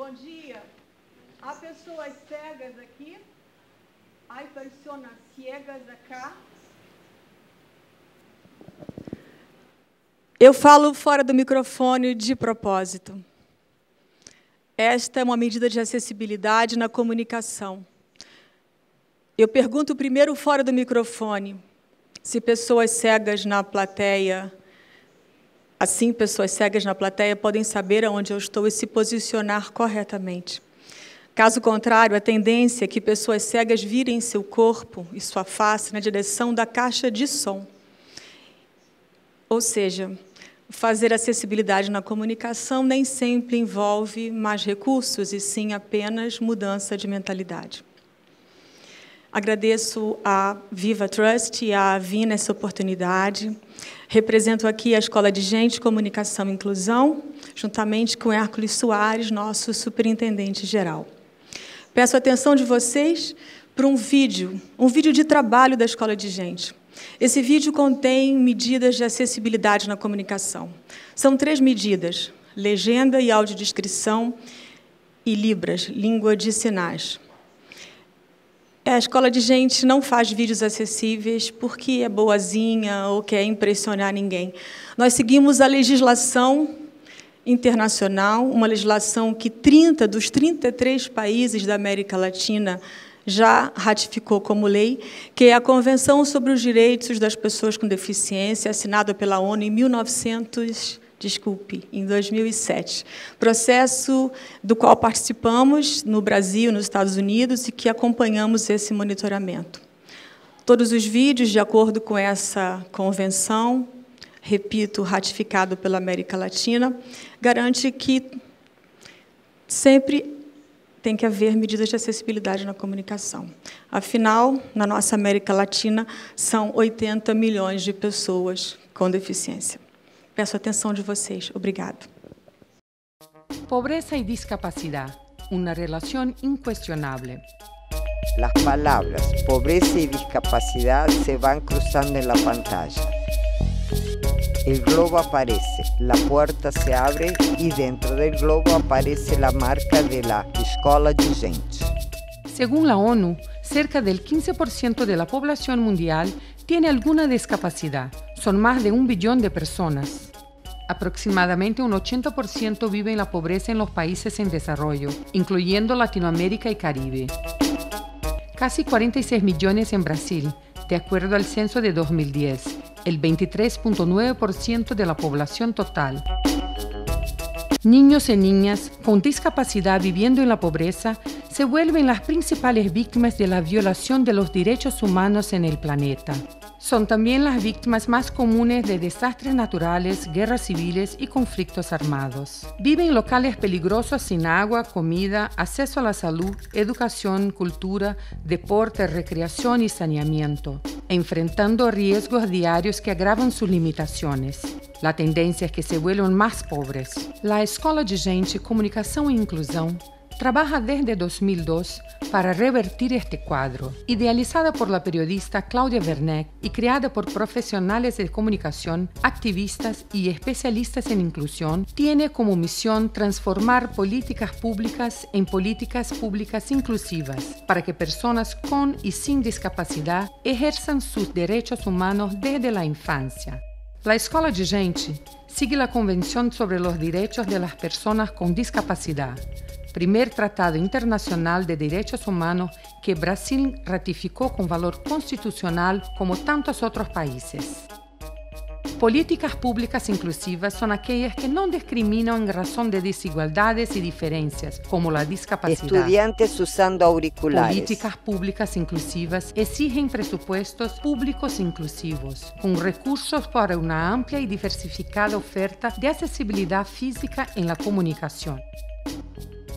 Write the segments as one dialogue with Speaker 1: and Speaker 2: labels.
Speaker 1: Bom dia. Há pessoas cegas aqui? Há pessoas ciegas acá? Eu falo fora do microfone de propósito. Esta é uma medida de acessibilidade na comunicação. Eu pergunto primeiro fora do microfone, se pessoas cegas na plateia, assim, pessoas cegas na plateia podem saber aonde eu estou e se posicionar corretamente. Caso contrário, a tendência é que pessoas cegas virem seu corpo e sua face na direção da caixa de som. Ou seja, fazer acessibilidade na comunicação nem sempre envolve mais recursos, e sim apenas mudança de mentalidade. Agradeço a Viva Trust e a AVI nessa oportunidade. Represento aqui a Escola de Gente, Comunicação e Inclusão, juntamente com Hércules Soares, nosso superintendente-geral. Peço a atenção de vocês para um vídeo de trabalho da Escola de Gente. Esse vídeo contém medidas de acessibilidade na comunicação. São 3 medidas: legenda e audiodescrição e Libras, língua de sinais. A Escola de Gente não faz vídeos acessíveis porque é boazinha ou quer impressionar ninguém. Nós seguimos a legislação internacional, uma legislação que 30 dos 33 países da América Latina já ratificou como lei, que é a Convenção sobre os Direitos das Pessoas com Deficiência, assinada pela ONU em 2007. Processo do qual participamos no Brasil, nos Estados Unidos, e que acompanhamos esse monitoramento. Todos os vídeos, de acordo com essa convenção, repito, ratificado pela América Latina, garante que sempre tem que haver medidas de acessibilidade na comunicação. Afinal, na nossa América Latina, são 80 milhões de pessoas com deficiência. Peço a atenção de vocês. Obrigado.
Speaker 2: Pobreza y discapacidad, una relación incuestionable.
Speaker 3: Las palabras pobreza y discapacidad se van cruzando en la pantalla. El globo aparece, la puerta se abre y dentro del globo aparece la marca de la Escola de Gente.
Speaker 2: Según la ONU, cerca del 15% de la población mundial tiene alguna discapacidad. Son más de 1 billón de personas. Aproximadamente un 80% vive en la pobreza en los países en desarrollo, incluyendo Latinoamérica y Caribe. Casi 46 millones en Brasil, de acuerdo al censo de 2010. El 23.9% de la población total. Niños y niñas con discapacidad viviendo en la pobreza se vuelven las principales víctimas de la violación de los derechos humanos en el planeta. Son también las víctimas más comunes de desastres naturales, guerras civiles y conflictos armados. Viven en locales peligrosos sin agua, comida, acceso a la salud, educación, cultura, deporte, recreación y saneamiento, enfrentando riesgos diarios que agravan sus limitaciones. La tendencia es que se vuelvan más pobres. La Escola de Gente, Comunicação e Inclusão trabaja desde 2002 para revertir este cuadro. Idealizada por la periodista Claudia Werneck y creada por profesionales de comunicación, activistas y especialistas en inclusión, tiene como misión transformar políticas públicas en políticas públicas inclusivas para que personas con y sin discapacidad ejerzan sus derechos humanos desde la infancia. La Escola de Gente sigue la Convención sobre los Derechos de las Personas con Discapacidad, primer tratado internacional de derechos humanos que Brasil ratificó con valor constitucional como tantos otros países. Políticas públicas inclusivas son aquellas que no discriminan en razón de desigualdades y diferencias, como la discapacidad.
Speaker 3: Estudiantes usando auriculares.
Speaker 2: Políticas públicas inclusivas exigen presupuestos públicos inclusivos, con recursos para una amplia y diversificada oferta de accesibilidad física en la comunicación.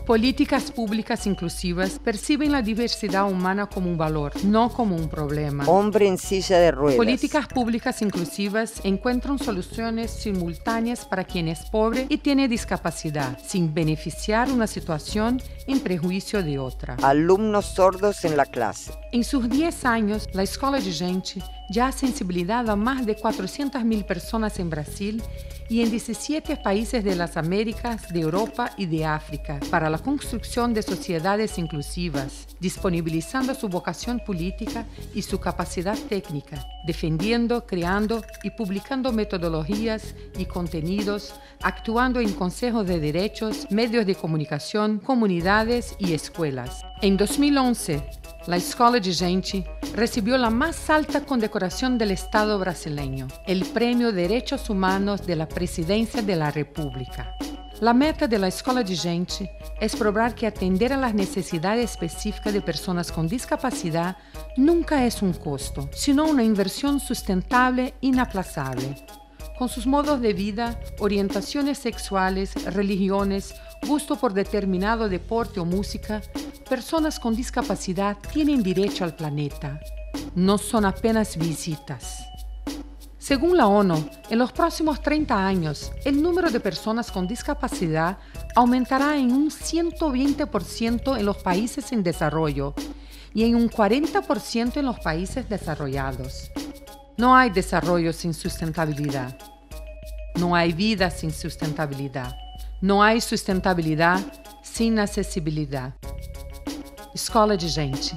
Speaker 2: Políticas públicas inclusivas perciben la diversidad humana como un valor, no como un problema.
Speaker 3: Hombre en silla de ruedas.
Speaker 2: Políticas públicas inclusivas encuentran soluciones simultáneas para quien es pobre y tiene discapacidad, sin beneficiar una situación en prejuicio de otra.
Speaker 3: Alumnos sordos en la clase.
Speaker 2: En sus 10 años, la Escola de Gente ya ha sensibilizado a más de 400.000 personas en Brasil y en 17 países de las Américas, de Europa y de África para la construcción de sociedades inclusivas, disponibilizando su vocación política y su capacidad técnica, defendiendo, creando y publicando metodologías y contenidos, actuando en consejos de derechos, medios de comunicación, comunidades y escuelas. En 2011, la Escola de Gente recibió la más alta condecoración del Estado brasileño, el Premio Derechos Humanos de la Presidencia de la República. La meta de la Escola de Gente es probar que atender a las necesidades específicas de personas con discapacidad nunca es un costo, sino una inversión sustentable e inaplazable. Con sus modos de vida, orientaciones sexuales, religiones, gusto por determinado deporte o música, personas con discapacidad tienen derecho al planeta. No son apenas visitas. Según la ONU, en los próximos 30 años, el número de personas con discapacidad aumentará en un 120% en los países en desarrollo y en un 40% en los países desarrollados. No hay desarrollo sin sustentabilidad. No hay vida sin sustentabilidad. No hay sustentabilidad sin accesibilidad. Escola de Gente.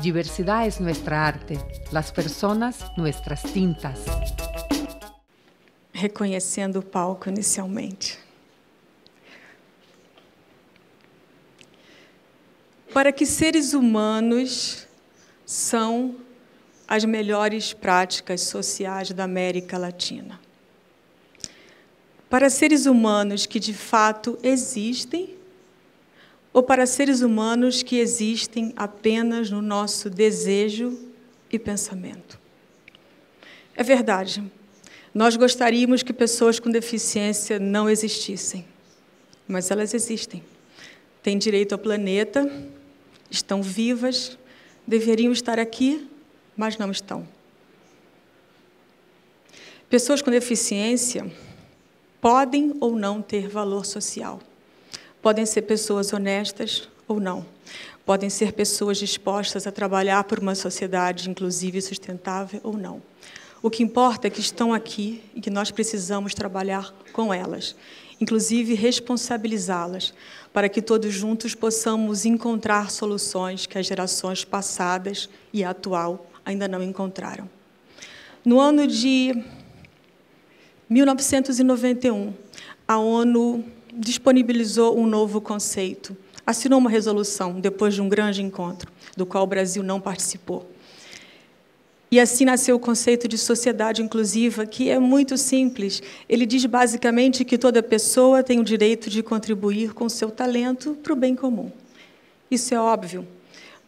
Speaker 2: Diversidad es nuestra arte, las personas nuestras tintas.
Speaker 1: Reconhecendo o palco inicialmente. Para que seres humanos são as melhores práticas sociais da América Latina. Para seres humanos que de fato existem, ou para seres humanos que existem apenas no nosso desejo e pensamento. É verdade, nós gostaríamos que pessoas com deficiência não existissem, mas elas existem. Têm direito ao planeta, estão vivas, deveriam estar aqui, mas não estão. Pessoas com deficiência podem ou não ter valor social. Podem ser pessoas honestas ou não. Podem ser pessoas dispostas a trabalhar por uma sociedade inclusiva e sustentável ou não. O que importa é que estão aqui e que nós precisamos trabalhar com elas, inclusive responsabilizá-las, para que todos juntos possamos encontrar soluções que as gerações passadas e a atual ainda não encontraram. No ano de 1991, a ONU disponibilizou um novo conceito, assinou uma resolução depois de um grande encontro, do qual o Brasil não participou. E assim nasceu o conceito de sociedade inclusiva, que é muito simples. Ele diz basicamente que toda pessoa tem o direito de contribuir com seu talento para o bem comum. Isso é óbvio,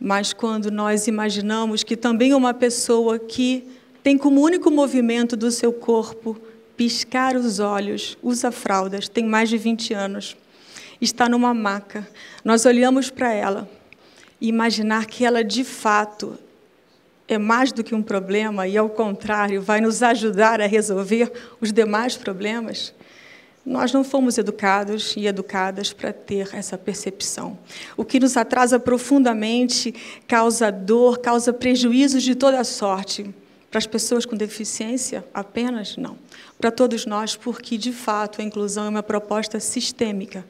Speaker 1: mas quando nós imaginamos que também uma pessoa que tem como único movimento do seu corpo piscar os olhos, usa fraldas, tem mais de 20 anos, está numa maca, nós olhamos para ela e imaginar que ela, de fato, é mais do que um problema e, ao contrário, vai nos ajudar a resolver os demais problemas, nós não fomos educados e educadas para ter essa percepção. O que nos atrasa profundamente, causa dor, causa prejuízos de toda sorte. Para as pessoas com deficiência, apenas não. Para todos nós, porque, de fato, a inclusão é uma proposta sistêmica.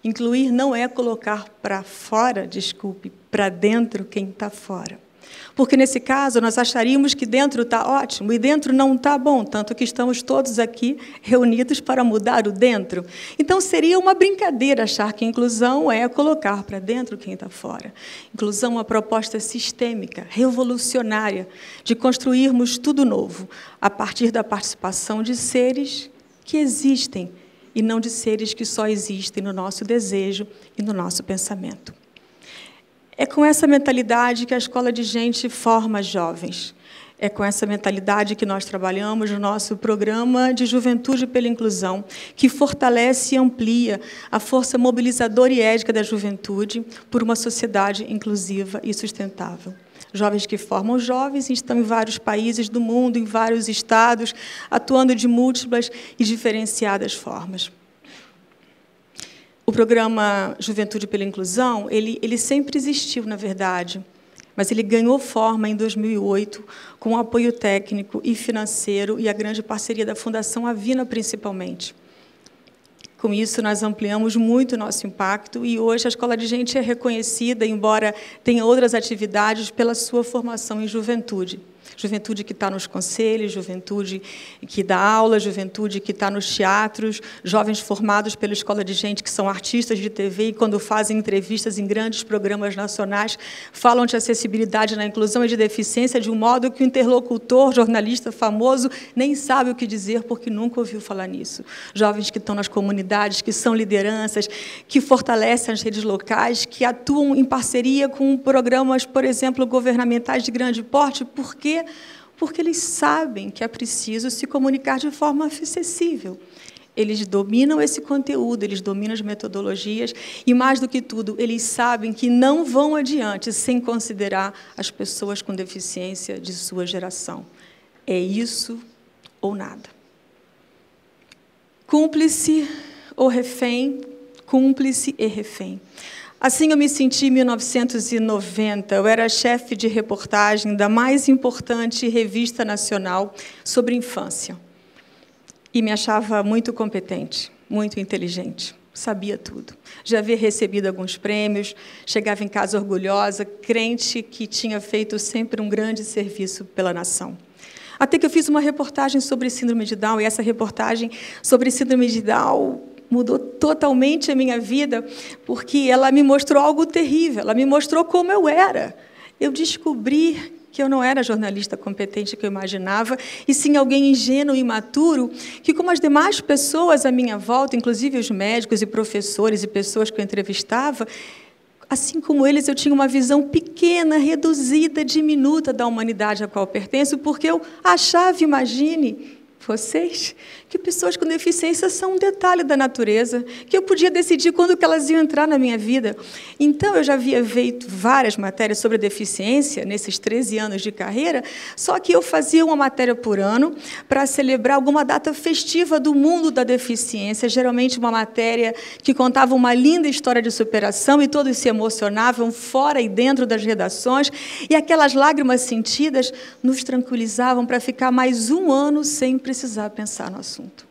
Speaker 1: Incluir não é colocar para fora, desculpe, para dentro quem está fora. Porque, nesse caso, nós acharíamos que dentro está ótimo e dentro não está bom, tanto que estamos todos aqui reunidos para mudar o dentro. Então, seria uma brincadeira achar que inclusão é colocar para dentro quem está fora. Inclusão é uma proposta sistêmica, revolucionária, de construirmos tudo novo, a partir da participação de seres que existem e não de seres que só existem no nosso desejo e no nosso pensamento. É com essa mentalidade que a Escola de Gente forma jovens. É com essa mentalidade que nós trabalhamos no nosso programa de Juventude pela Inclusão, que fortalece e amplia a força mobilizadora e ética da juventude por uma sociedade inclusiva e sustentável. Jovens que formam jovens estão em vários países do mundo, em vários estados, atuando de múltiplas e diferenciadas formas. O programa Juventude pela Inclusão, ele sempre existiu, na verdade, mas ele ganhou forma em 2008, com o apoio técnico e financeiro e a grande parceria da Fundação Avina, principalmente. Com isso, nós ampliamos muito o nosso impacto e hoje a Escola de Gente é reconhecida, embora tenha outras atividades, pela sua formação em juventude. Juventude que está nos conselhos, juventude que dá aula, juventude que está nos teatros, jovens formados pela Escola de Gente que são artistas de TV e, quando fazem entrevistas em grandes programas nacionais, falam de acessibilidade na inclusão e de deficiência de um modo que o interlocutor, jornalista famoso, nem sabe o que dizer porque nunca ouviu falar nisso. Jovens que estão nas comunidades, que são lideranças, que fortalecem as redes locais, que atuam em parceria com programas, por exemplo, governamentais de grande porte. Por quê? Porque eles sabem que é preciso se comunicar de forma acessível. Eles dominam esse conteúdo, eles dominam as metodologias e, mais do que tudo, eles sabem que não vão adiante sem considerar as pessoas com deficiência de sua geração. É isso ou nada. Cúmplice ou refém, cúmplice e refém. Assim eu me senti em 1990. Eu era chefe de reportagem da mais importante revista nacional sobre infância. E me achava muito competente, muito inteligente. Sabia tudo. Já havia recebido alguns prêmios, chegava em casa orgulhosa, crente que tinha feito sempre um grande serviço pela nação. Até que eu fiz uma reportagem sobre síndrome de Down, e essa reportagem sobre síndrome de Down mudou totalmente a minha vida, porque ela me mostrou algo terrível, ela me mostrou como eu era. Eu descobri que eu não era a jornalista competente que eu imaginava, e sim alguém ingênuo e imaturo, que, como as demais pessoas à minha volta, inclusive os médicos e professores e pessoas que eu entrevistava, assim como eles, eu tinha uma visão pequena, reduzida, diminuta da humanidade a qual eu pertenço, porque eu achava, imagine, vocês, que pessoas com deficiência são um detalhe da natureza, que eu podia decidir quando que elas iam entrar na minha vida. Então, eu já havia feito várias matérias sobre deficiência nesses 13 anos de carreira, só que eu fazia uma matéria por ano para celebrar alguma data festiva do mundo da deficiência, geralmente uma matéria que contava uma linda história de superação e todos se emocionavam fora e dentro das redações, e aquelas lágrimas sentidas nos tranquilizavam para ficar mais um ano sem precisar pensar no assunto.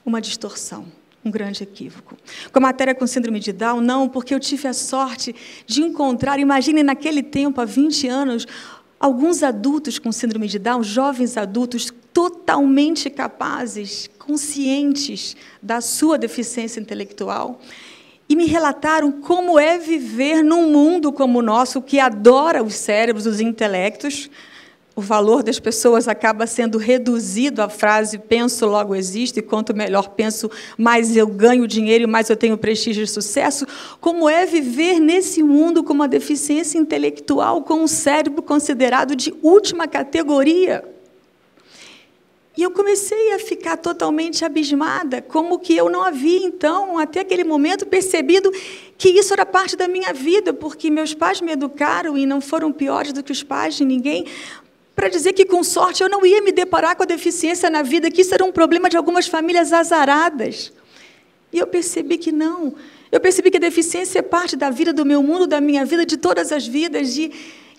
Speaker 1: Uma distorção, um grande equívoco. Com a matéria com síndrome de Down, não, porque eu tive a sorte de encontrar, imagine naquele tempo, há 20 anos, alguns adultos com síndrome de Down, jovens adultos totalmente capazes, conscientes da sua deficiência intelectual, e me relataram como é viver num mundo como o nosso, que adora os cérebros, os intelectos. O valor das pessoas acaba sendo reduzido à frase penso, logo existo, e quanto melhor penso, mais eu ganho dinheiro e mais eu tenho prestígio e sucesso. Como é viver nesse mundo com uma deficiência intelectual, com um cérebro considerado de última categoria? E eu comecei a ficar totalmente abismada, como que eu não havia, então, até aquele momento, percebido que isso era parte da minha vida, porque meus pais me educaram e não foram piores do que os pais de ninguém, para dizer que, com sorte, eu não ia me deparar com a deficiência na vida, que isso era um problema de algumas famílias azaradas. E eu percebi que não. Eu percebi que a deficiência é parte da vida, do meu mundo, da minha vida, de todas as vidas. E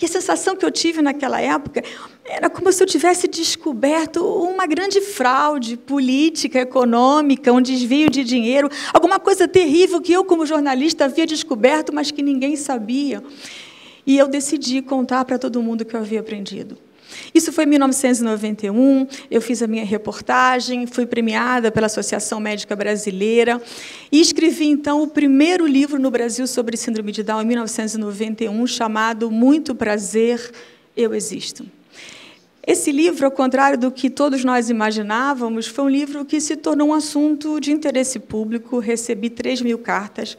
Speaker 1: a sensação que eu tive naquela época era como se eu tivesse descoberto uma grande fraude política, econômica, um desvio de dinheiro, alguma coisa terrível que eu, como jornalista, havia descoberto, mas que ninguém sabia. E eu decidi contar para todo mundo o que eu havia aprendido. Isso foi em 1991, eu fiz a minha reportagem, fui premiada pela Associação Médica Brasileira e escrevi, então, o primeiro livro no Brasil sobre síndrome de Down, em 1991, chamado Muito Prazer, Eu Existo. Esse livro, ao contrário do que todos nós imaginávamos, foi um livro que se tornou um assunto de interesse público. Recebi 3.000 cartas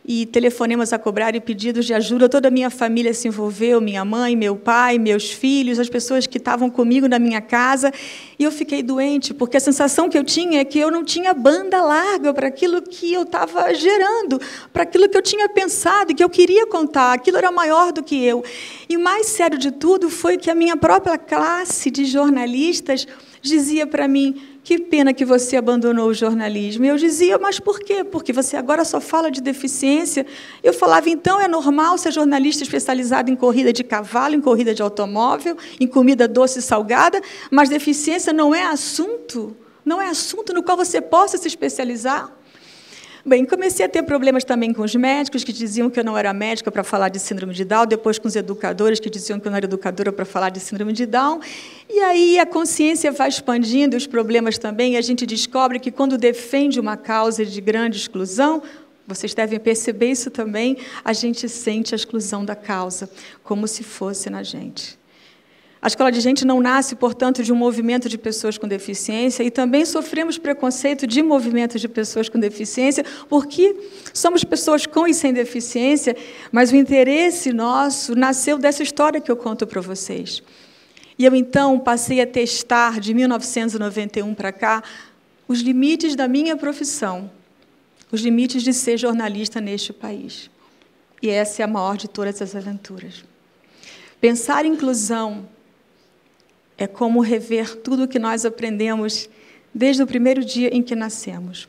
Speaker 1: e telefonemas a cobrar e pedidos de ajuda. Toda a minha família se envolveu, minha mãe, meu pai, meus filhos, as pessoas que estavam comigo na minha casa. E eu fiquei doente, porque a sensação que eu tinha é que eu não tinha banda larga para aquilo que eu estava gerando, para aquilo que eu tinha pensado e que eu queria contar. Aquilo era maior do que eu. E o mais sério de tudo foi que a minha própria classe de jornalistas dizia para mim: que pena que você abandonou o jornalismo. E eu dizia, mas por quê? Porque você agora só fala de deficiência. Eu falava, então é normal ser jornalista especializado em corrida de cavalo, em corrida de automóvel, em comida doce e salgada, mas deficiência não é assunto no qual você possa se especializar. Bem, comecei a ter problemas também com os médicos, que diziam que eu não era médica para falar de síndrome de Down, depois com os educadores, que diziam que eu não era educadora para falar de síndrome de Down. E aí a consciência vai expandindo, os problemas também, e a gente descobre que, quando defende uma causa de grande exclusão, vocês devem perceber isso também, a gente sente a exclusão da causa, como se fosse na gente. A Escola de Gente não nasce, portanto, de um movimento de pessoas com deficiência, e também sofremos preconceito de movimentos de pessoas com deficiência, porque somos pessoas com e sem deficiência, mas o interesse nosso nasceu dessa história que eu conto para vocês. E eu, então, passei a testar, de 1991 para cá, os limites da minha profissão, os limites de ser jornalista neste país. E essa é a maior de todas as aventuras. Pensar em inclusão é como rever tudo o que nós aprendemos desde o primeiro dia em que nascemos.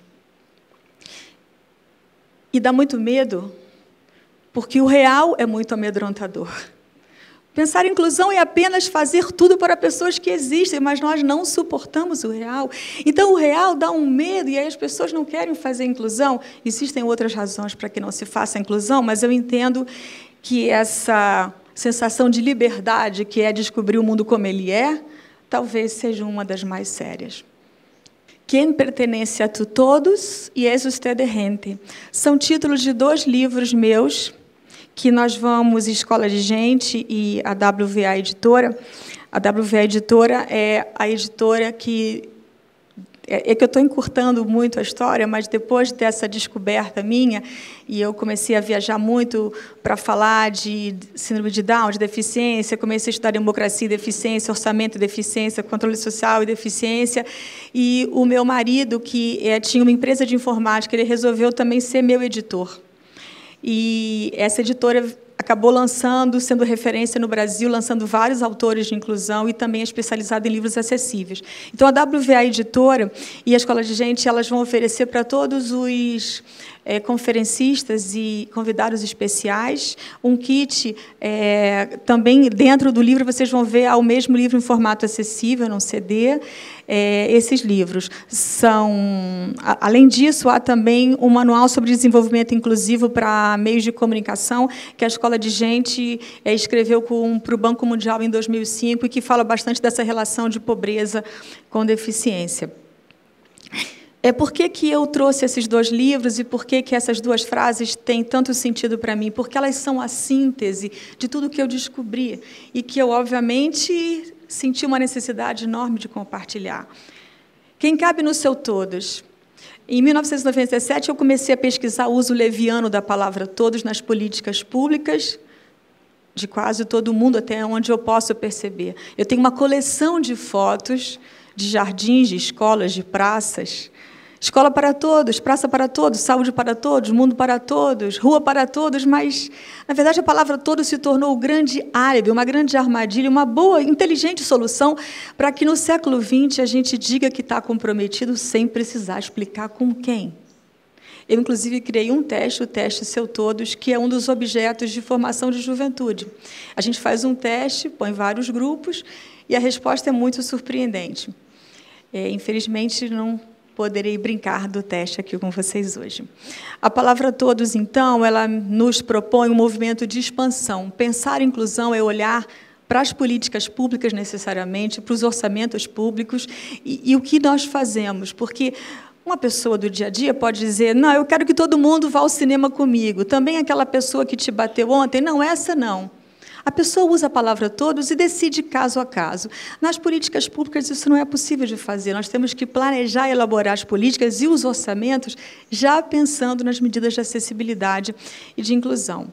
Speaker 1: E dá muito medo, porque o real é muito amedrontador. Pensar em inclusão é apenas fazer tudo para pessoas que existem, mas nós não suportamos o real. Então, o real dá um medo, e aí as pessoas não querem fazer inclusão. Existem outras razões para que não se faça a inclusão, mas eu entendo que essa sensação de liberdade, que é descobrir o mundo como ele é, talvez seja uma das mais sérias. Quem pertence a tu todos e és usted gente. São títulos de 2 livros meus, que nós vamos, Escola de Gente e a WVA Editora. A WVA Editora é a editora que... É que eu estou encurtando muito a história, mas depois dessa descoberta minha, e eu comecei a viajar muito para falar de síndrome de Down, de deficiência, comecei a estudar democracia e deficiência, orçamento e deficiência, controle social e deficiência, e o meu marido, que tinha uma empresa de informática, ele resolveu também ser meu editor. E essa editora acabou lançando, sendo referência no Brasil, lançando vários autores de inclusão e também especializada em livros acessíveis. Então, a WVA Editora e a Escola de Gente, elas vão oferecer para todos os conferencistas e convidados especiais um kit. Também, dentro do livro, vocês vão ver o mesmo livro em formato acessível, num CD. Esses livros são... Além disso, há também um manual sobre desenvolvimento inclusivo para meios de comunicação, que a Escola de Gente escreveu para o Banco Mundial em 2005, e que fala bastante dessa relação de pobreza com deficiência. Por que eu trouxe esses 2 livros e por que essas 2 frases têm tanto sentido para mim? Porque elas são a síntese de tudo que eu descobri e que eu, obviamente, senti uma necessidade enorme de compartilhar. Quem cabe no seu todos? Em 1997, eu comecei a pesquisar o uso leviano da palavra todos nas políticas públicas de quase todo mundo, até onde eu posso perceber. Eu tenho uma coleção de fotos de jardins, de escolas, de praças. Escola para todos, praça para todos, saúde para todos, mundo para todos, rua para todos, mas, na verdade, a palavra todos se tornou o grande álibi, uma grande armadilha, uma boa, inteligente solução para que, no século XX, a gente diga que está comprometido sem precisar explicar com quem. Eu, inclusive, criei um teste, o teste Seu Todos, que é um dos objetos de formação de juventude. A gente faz um teste, põe vários grupos, e a resposta é muito surpreendente. Infelizmente, não poderei brincar do teste aqui com vocês hoje. A palavra todos, então, ela nos propõe um movimento de expansão. Pensar em inclusão é olhar para as políticas públicas, necessariamente, para os orçamentos públicos e o que nós fazemos, porque uma pessoa do dia a dia pode dizer, não, eu quero que todo mundo vá ao cinema comigo. Também aquela pessoa que te bateu ontem, não, essa não. A pessoa usa a palavra todos e decide caso a caso. Nas políticas públicas, isso não é possível de fazer. Nós temos que planejar e elaborar as políticas e os orçamentos já pensando nas medidas de acessibilidade e de inclusão.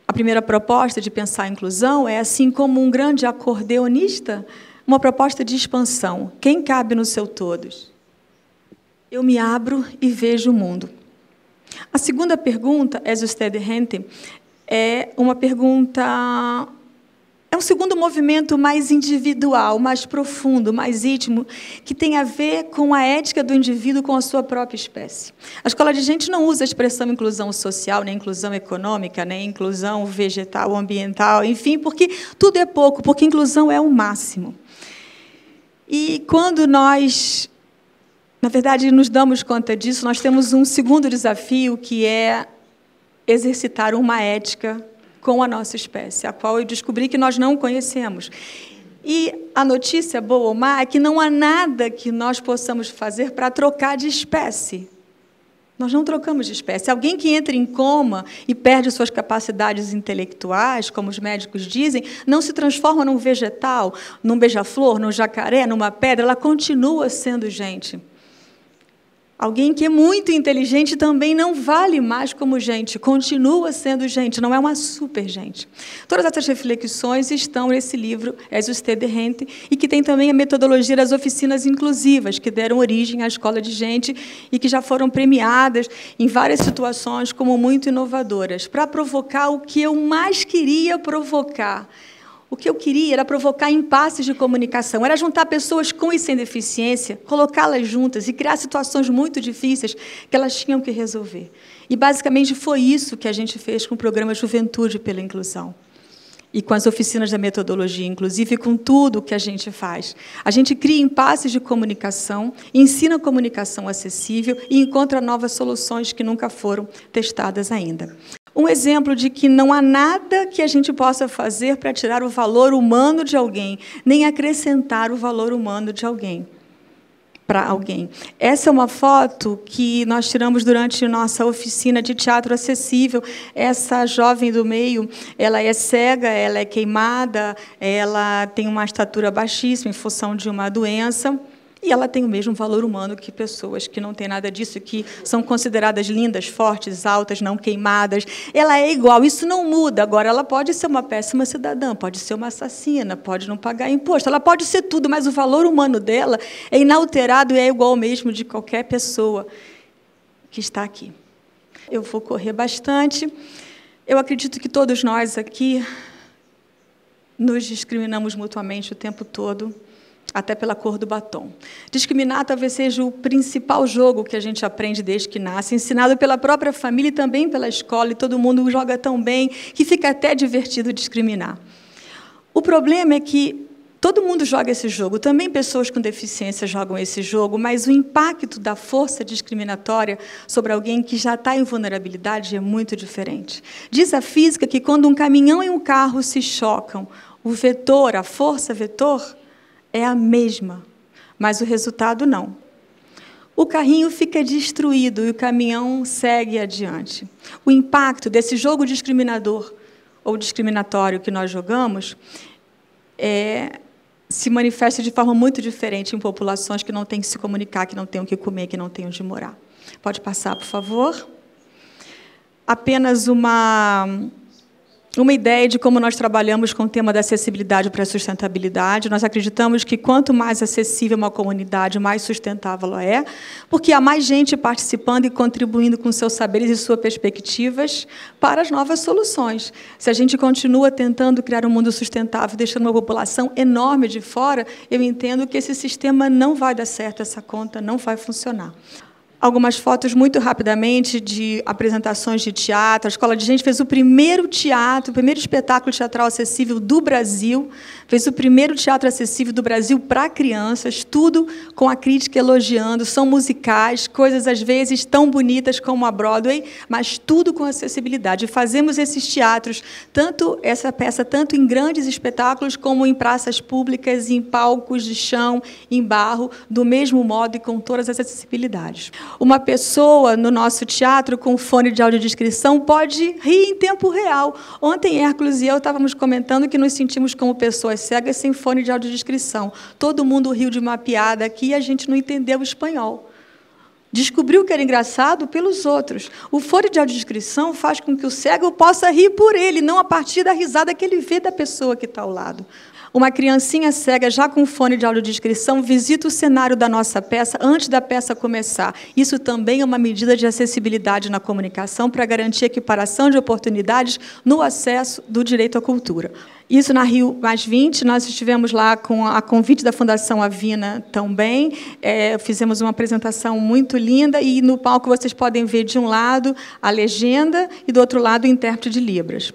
Speaker 1: A primeira proposta de pensar a inclusão é, assim como um grande acordeonista, uma proposta de expansão. Quem cabe no seu todos? Eu me abro e vejo o mundo. A segunda pergunta, és usted gente? É uma pergunta... É um segundo movimento mais individual, mais profundo, mais íntimo, que tem a ver com a ética do indivíduo com a sua própria espécie. A Escola de Gente não usa a expressão inclusão social, nem inclusão econômica, nem inclusão vegetal, ambiental, enfim, porque tudo é pouco, porque inclusão é o máximo. E quando nós, na verdade, nos damos conta disso, nós temos um segundo desafio, que é exercitar uma ética com a nossa espécie, a qual eu descobri que nós não conhecemos. E a notícia boa ou má é que não há nada que nós possamos fazer para trocar de espécie. Nós não trocamos de espécie. Alguém que entra em coma e perde suas capacidades intelectuais, como os médicos dizem, não se transforma num vegetal, num beija-flor, num jacaré, numa pedra, ela continua sendo gente. Alguém que é muito inteligente também não vale mais como gente, continua sendo gente, não é uma super gente. Todas essas reflexões estão nesse livro, Es usted de gente, e que tem também a metodologia das oficinas inclusivas, que deram origem à Escola de Gente e que já foram premiadas em várias situações como muito inovadoras, para provocar o que eu mais queria provocar. O que eu queria era provocar impasses de comunicação, era juntar pessoas com e sem deficiência, colocá-las juntas e criar situações muito difíceis que elas tinham que resolver. E, basicamente, foi isso que a gente fez com o programa Juventude pela Inclusão. E com as oficinas da metodologia, inclusive, com tudo o que a gente faz. A gente cria impasses de comunicação, ensina comunicação acessível e encontra novas soluções que nunca foram testadas ainda. Um exemplo de que não há nada que a gente possa fazer para tirar o valor humano de alguém, nem acrescentar o valor humano de alguém, para alguém. Essa é uma foto que nós tiramos durante nossa oficina de teatro acessível. Essa jovem do meio, ela é cega, ela é queimada, ela tem uma estatura baixíssima em função de uma doença, e ela tem o mesmo valor humano que pessoas que não têm nada disso, que são consideradas lindas, fortes, altas, não queimadas. Ela é igual, isso não muda. Agora, ela pode ser uma péssima cidadã, pode ser uma assassina, pode não pagar imposto, ela pode ser tudo, mas o valor humano dela é inalterado e é igual ao mesmo de qualquer pessoa que está aqui. Eu vou correr bastante. Eu acredito que todos nós aqui nos discriminamos mutuamente o tempo todo, até pela cor do batom. Discriminar talvez seja o principal jogo que a gente aprende desde que nasce, ensinado pela própria família e também pela escola, e todo mundo joga tão bem que fica até divertido discriminar. O problema é que todo mundo joga esse jogo, também pessoas com deficiência jogam esse jogo, mas o impacto da força discriminatória sobre alguém que já está em vulnerabilidade é muito diferente. Diz a física que quando um caminhão e um carro se chocam, o vetor, a força vetor, é a mesma, mas o resultado não. O carrinho fica destruído e o caminhão segue adiante. O impacto desse jogo discriminador ou discriminatório que nós jogamos se manifesta de forma muito diferente em populações que não têm que se comunicar, que não têm o que comer, que não têm onde morar. Pode passar, por favor? Apenas uma ideia de como nós trabalhamos com o tema da acessibilidade para a sustentabilidade. Nós acreditamos que quanto mais acessível uma comunidade, mais sustentável ela é, porque há mais gente participando e contribuindo com seus saberes e suas perspectivas para as novas soluções. Se a gente continua tentando criar um mundo sustentável, deixando uma população enorme de fora, eu entendo que esse sistema não vai dar certo, essa conta não vai funcionar. Algumas fotos, muito rapidamente, de apresentações de teatro. A Escola de Gente fez o primeiro teatro, o primeiro espetáculo teatral acessível do Brasil, fez o primeiro teatro acessível do Brasil para crianças, tudo com a crítica elogiando, são musicais, coisas, às vezes, tão bonitas como a Broadway, mas tudo com acessibilidade. Fazemos esses teatros, essa peça, tanto em grandes espetáculos, como em praças públicas, em palcos de chão, em barro, do mesmo modo e com todas as acessibilidades. Uma pessoa no nosso teatro com fone de audiodescrição pode rir em tempo real. Ontem, Hércules e eu estávamos comentando que nos sentimos como pessoas cegas sem fone de audiodescrição. Todo mundo riu de uma piada aqui e a gente não entendeu o espanhol. Descobriu que era engraçado pelos outros. O fone de audiodescrição faz com que o cego possa rir por ele, não a partir da risada que ele vê da pessoa que está ao lado. Uma criancinha cega, já com fone de audiodescrição, visita o cenário da nossa peça antes da peça começar. Isso também é uma medida de acessibilidade na comunicação para garantir a equiparação de oportunidades no acesso do direito à cultura. Isso na Rio +20, nós estivemos lá com a convite da Fundação Avina também, fizemos uma apresentação muito linda e no palco vocês podem ver de um lado a legenda e do outro lado o intérprete de Libras.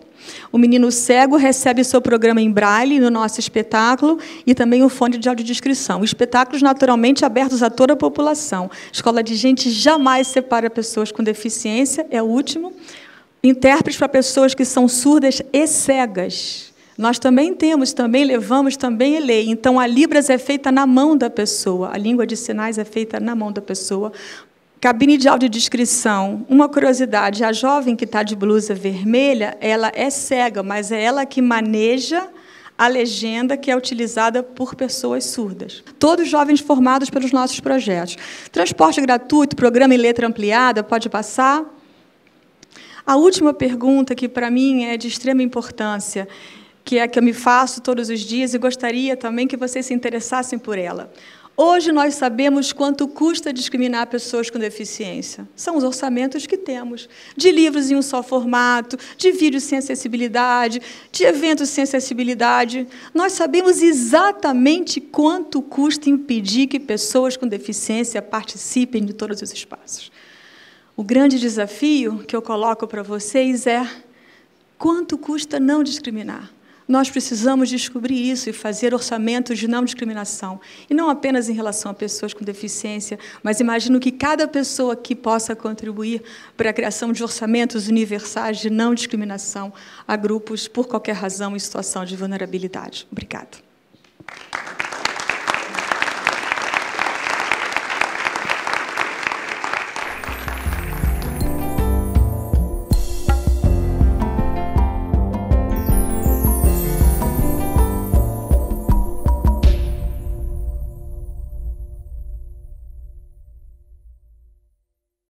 Speaker 1: O menino cego recebe seu programa em braille no nosso espetáculo e também o fone de audiodescrição. Espetáculos naturalmente abertos a toda a população. Escola de Gente jamais separa pessoas com deficiência, é o último. Intérpretes para pessoas que são surdas e cegas. Nós também temos, também levamos, também é lei. Então, a Libras é feita na mão da pessoa, a língua de sinais é feita na mão da pessoa. Cabine de audiodescrição. Uma curiosidade, a jovem que está de blusa vermelha, ela é cega, mas é ela que maneja a legenda que é utilizada por pessoas surdas. Todos jovens formados pelos nossos projetos. Transporte gratuito, programa em letra ampliada, pode passar. A última pergunta, que para mim é de extrema importância, que é a que eu me faço todos os dias e gostaria também que vocês se interessassem por ela. Hoje nós sabemos quanto custa discriminar pessoas com deficiência. São os orçamentos que temos, de livros em um só formato, de vídeos sem acessibilidade, de eventos sem acessibilidade. Nós sabemos exatamente quanto custa impedir que pessoas com deficiência participem de todos os espaços. O grande desafio que eu coloco para vocês é quanto custa não discriminar. Nós precisamos descobrir isso e fazer orçamentos de não discriminação. E não apenas em relação a pessoas com deficiência, mas imagino que cada pessoa que possa contribuir para a criação de orçamentos universais de não discriminação a grupos por qualquer razão em situação de vulnerabilidade. Obrigada.